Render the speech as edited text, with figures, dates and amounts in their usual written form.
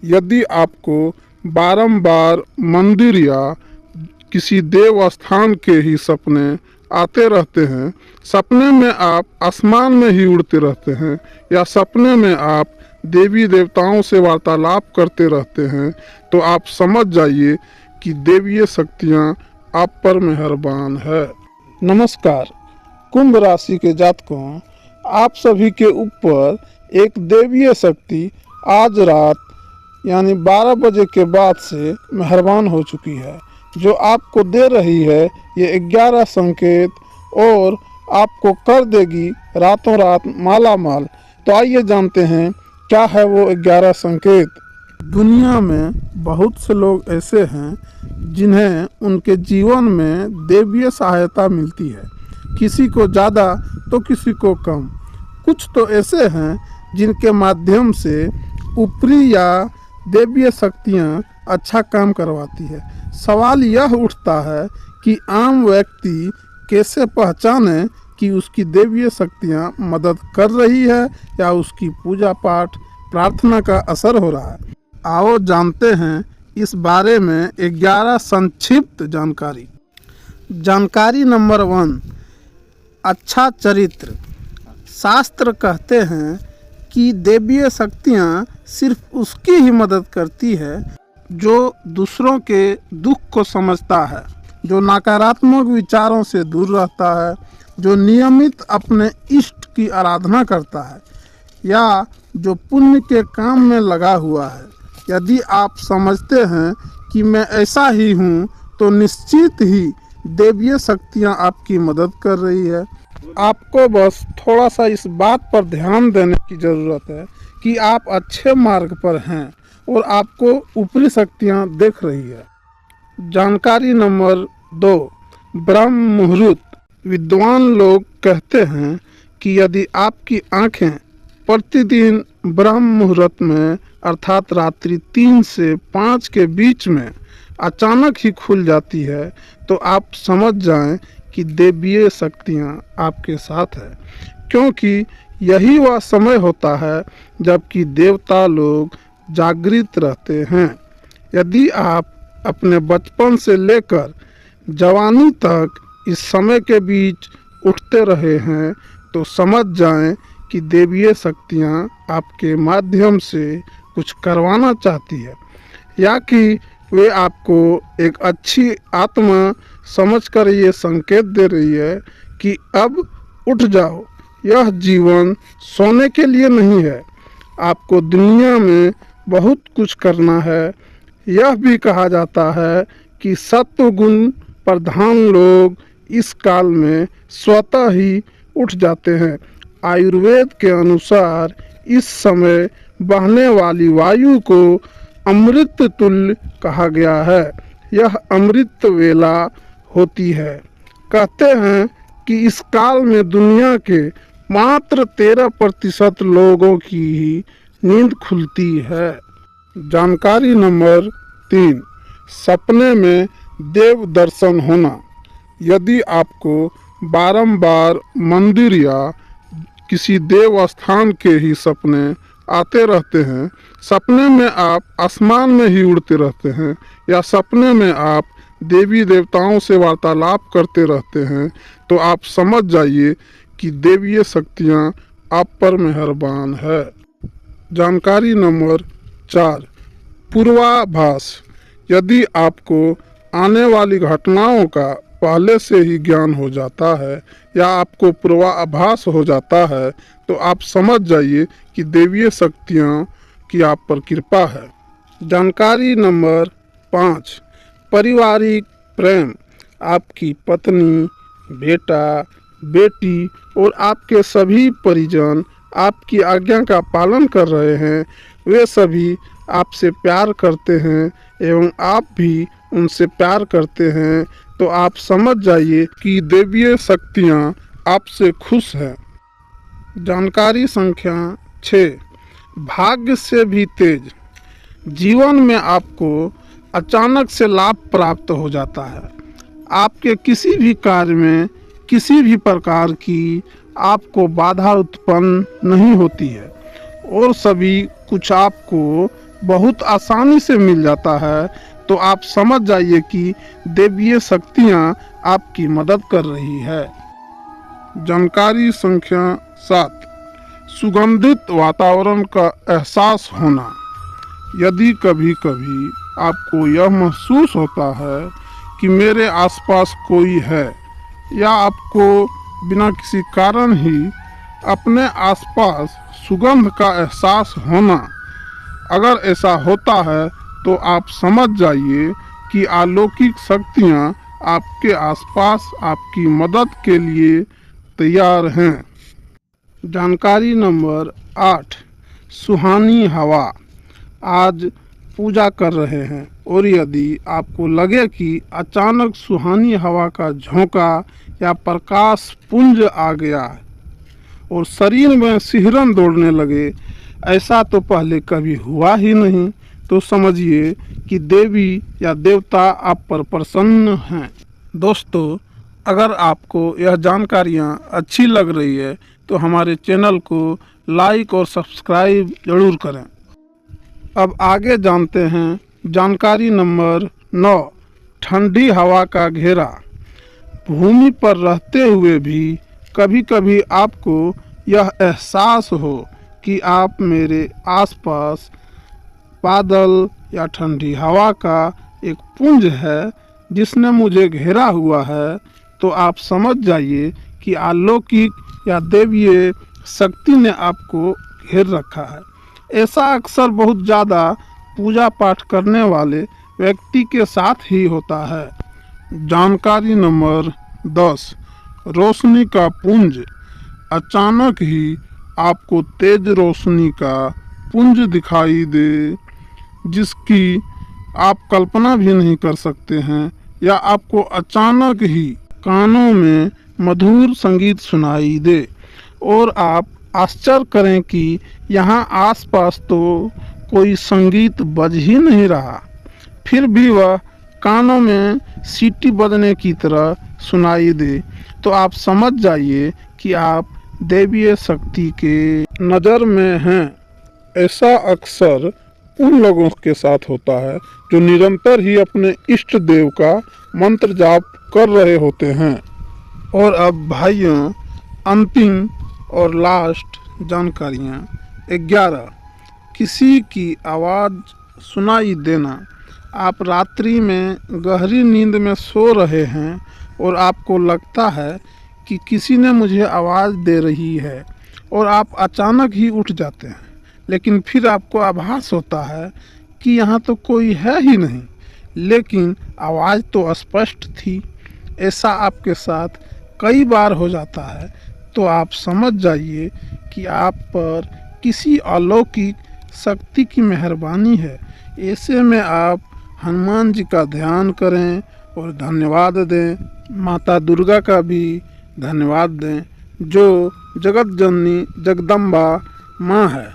यदि आपको बारंबार मंदिर या किसी देव स्थान के ही सपने आते रहते हैं, सपने में आप आसमान में ही उड़ते रहते हैं, या सपने में आप देवी देवताओं से वार्तालाप करते रहते हैं, तो आप समझ जाइए कि देवीय शक्तियाँ आप पर मेहरबान है। नमस्कार, कुंभ राशि के जातकों, आप सभी के ऊपर एक देवीय शक्ति आज रात यानी 12 बजे के बाद से मेहरबान हो चुकी है, जो आपको दे रही है ये 11 संकेत और आपको कर देगी रातों रात माला माल। तो आइए जानते हैं क्या है वो 11 संकेत। दुनिया में बहुत से लोग ऐसे हैं जिन्हें उनके जीवन में देवीय सहायता मिलती है, किसी को ज़्यादा तो किसी को कम। कुछ तो ऐसे हैं जिनके माध्यम से ऊपरी या देवीय शक्तियाँ अच्छा काम करवाती है। सवाल यह उठता है कि आम व्यक्ति कैसे पहचाने कि उसकी देवीय शक्तियाँ मदद कर रही है या उसकी पूजा पाठ प्रार्थना का असर हो रहा है। आओ जानते हैं इस बारे में 11 संक्षिप्त जानकारी। जानकारी नंबर 1, अच्छा चरित्र। शास्त्र कहते हैं कि देवीय शक्तियाँ सिर्फ उसकी ही मदद करती है जो दूसरों के दुख को समझता है, जो नकारात्मक विचारों से दूर रहता है, जो नियमित अपने इष्ट की आराधना करता है, या जो पुण्य के काम में लगा हुआ है। यदि आप समझते हैं कि मैं ऐसा ही हूँ, तो निश्चित ही देवीय शक्तियाँ आपकी मदद कर रही है। आपको बस थोड़ा सा इस बात पर ध्यान देने की ज़रूरत है कि आप अच्छे मार्ग पर हैं और आपको ऊपरी शक्तियाँ देख रही है। जानकारी नंबर 2, ब्रह्म मुहूर्त। विद्वान लोग कहते हैं कि यदि आपकी आँखें प्रतिदिन ब्रह्म मुहूर्त में अर्थात रात्रि 3 से 5 के बीच में अचानक ही खुल जाती है, तो आप समझ जाएं कि देवीय शक्तियाँ आपके साथ है, क्योंकि यही वह समय होता है जबकि देवता लोग जागृत रहते हैं। यदि आप अपने बचपन से लेकर जवानी तक इस समय के बीच उठते रहे हैं, तो समझ जाएं कि देवीय शक्तियाँ आपके माध्यम से कुछ करवाना चाहती है, या कि वे आपको एक अच्छी आत्मा समझकर ये संकेत दे रही है कि अब उठ जाओ, यह जीवन सोने के लिए नहीं है, आपको दुनिया में बहुत कुछ करना है। यह भी कहा जाता है कि सत्व गुण प्रधान लोग इस काल में स्वतः ही उठ जाते हैं। आयुर्वेद के अनुसार इस समय बहने वाली वायु को अमृत तुल्य कहा गया है। यह अमृत वेला होती है। कहते हैं कि इस काल में दुनिया के मात्र 13% लोगों की ही नींद खुलती है। जानकारी नंबर 3, सपने में देव दर्शन होना। यदि आपको बारंबार मंदिर या किसी देव स्थान के ही सपने आते रहते हैं, सपने में आप आसमान में ही उड़ते रहते हैं, या सपने में आप देवी देवताओं से वार्तालाप करते रहते हैं, तो आप समझ जाइए कि देवीय शक्तियाँ आप पर मेहरबान है। जानकारी नंबर 4, पूर्वाभास। यदि आपको आने वाली घटनाओं का पहले से ही ज्ञान हो जाता है या आपको पूर्वाभास हो जाता है, तो आप समझ जाइए कि देवीय शक्तियाँ की आप पर कृपा है। जानकारी नंबर 5, पारिवारिक प्रेम। आपकी पत्नी, बेटा, बेटी और आपके सभी परिजन आपकी आज्ञा का पालन कर रहे हैं। वे सभी आपसे प्यार करते हैं एवं आप भी उनसे प्यार करते हैं, तो आप समझ जाइए कि देवीय शक्तियाँ आपसे खुश हैं। जानकारी संख्या 6, भाग्य से भी तेज। जीवन में आपको अचानक से लाभ प्राप्त हो जाता है। आपके किसी भी कार्य में किसी भी प्रकार की आपको बाधा उत्पन्न नहीं होती है और सभी कुछ आपको बहुत आसानी से मिल जाता है, तो आप समझ जाइए कि दैवीय शक्तियाँ आपकी मदद कर रही है। जानकारी संख्या 7, सुगंधित वातावरण का एहसास होना। यदि कभी कभी आपको यह महसूस होता है कि मेरे आसपास कोई है, या आपको बिना किसी कारण ही अपने आसपास सुगंध का एहसास होना, अगर ऐसा होता है तो आप समझ जाइए कि अलौकिक शक्तियाँ आपके आसपास आपकी मदद के लिए तैयार हैं। जानकारी नंबर 8, सुहानी हवा। आज पूजा कर रहे हैं और यदि आपको लगे कि अचानक सुहानी हवा का झोंका या प्रकाश पुंज आ गया है और शरीर में सिहरन दौड़ने लगे, ऐसा तो पहले कभी हुआ ही नहीं, तो समझिए कि देवी या देवता आप पर प्रसन्न हैं। दोस्तों, अगर आपको यह जानकारियाँ अच्छी लग रही है तो हमारे चैनल को लाइक और सब्सक्राइब जरूर करें। अब आगे जानते हैं जानकारी नंबर 9, ठंडी हवा का घेरा। भूमि पर रहते हुए भी कभी कभी आपको यह एहसास हो कि आप मेरे आसपास बादल या ठंडी हवा का एक पुंज है जिसने मुझे घेरा हुआ है, तो आप समझ जाइए कि अलौकिक या दैवीय शक्ति ने आपको घेर रखा है। ऐसा अक्सर बहुत ज़्यादा पूजा पाठ करने वाले व्यक्ति के साथ ही होता है। जानकारी नंबर 10, रोशनी का पुंज। अचानक ही आपको तेज रोशनी का पुंज दिखाई दे जिसकी आप कल्पना भी नहीं कर सकते हैं, या आपको अचानक ही कानों में मधुर संगीत सुनाई दे और आप आश्चर्य करें कि यहाँ आसपास तो कोई संगीत बज ही नहीं रहा, फिर भी वह कानों में सीटी बजने की तरह सुनाई दे, तो आप समझ जाइए कि आप दैवीय शक्ति के नज़र में हैं। ऐसा अक्सर उन लोगों के साथ होता है जो निरंतर ही अपने इष्ट देव का मंत्र जाप कर रहे होते हैं। और अब भाइयों, अंतिम और लास्ट जानकारियाँ 11, किसी की आवाज़ सुनाई देना। आप रात्रि में गहरी नींद में सो रहे हैं और आपको लगता है कि किसी ने मुझे आवाज़ दे रही है, और आप अचानक ही उठ जाते हैं, लेकिन फिर आपको आभास होता है कि यहाँ तो कोई है ही नहीं, लेकिन आवाज़ तो स्पष्ट थी। ऐसा आपके साथ कई बार हो जाता है, तो आप समझ जाइए कि आप पर किसी अलौकिक शक्ति की मेहरबानी है। ऐसे में आप हनुमान जी का ध्यान करें और धन्यवाद दें। माता दुर्गा का भी धन्यवाद दें, जो जगत जननी जगदम्बा माँ है।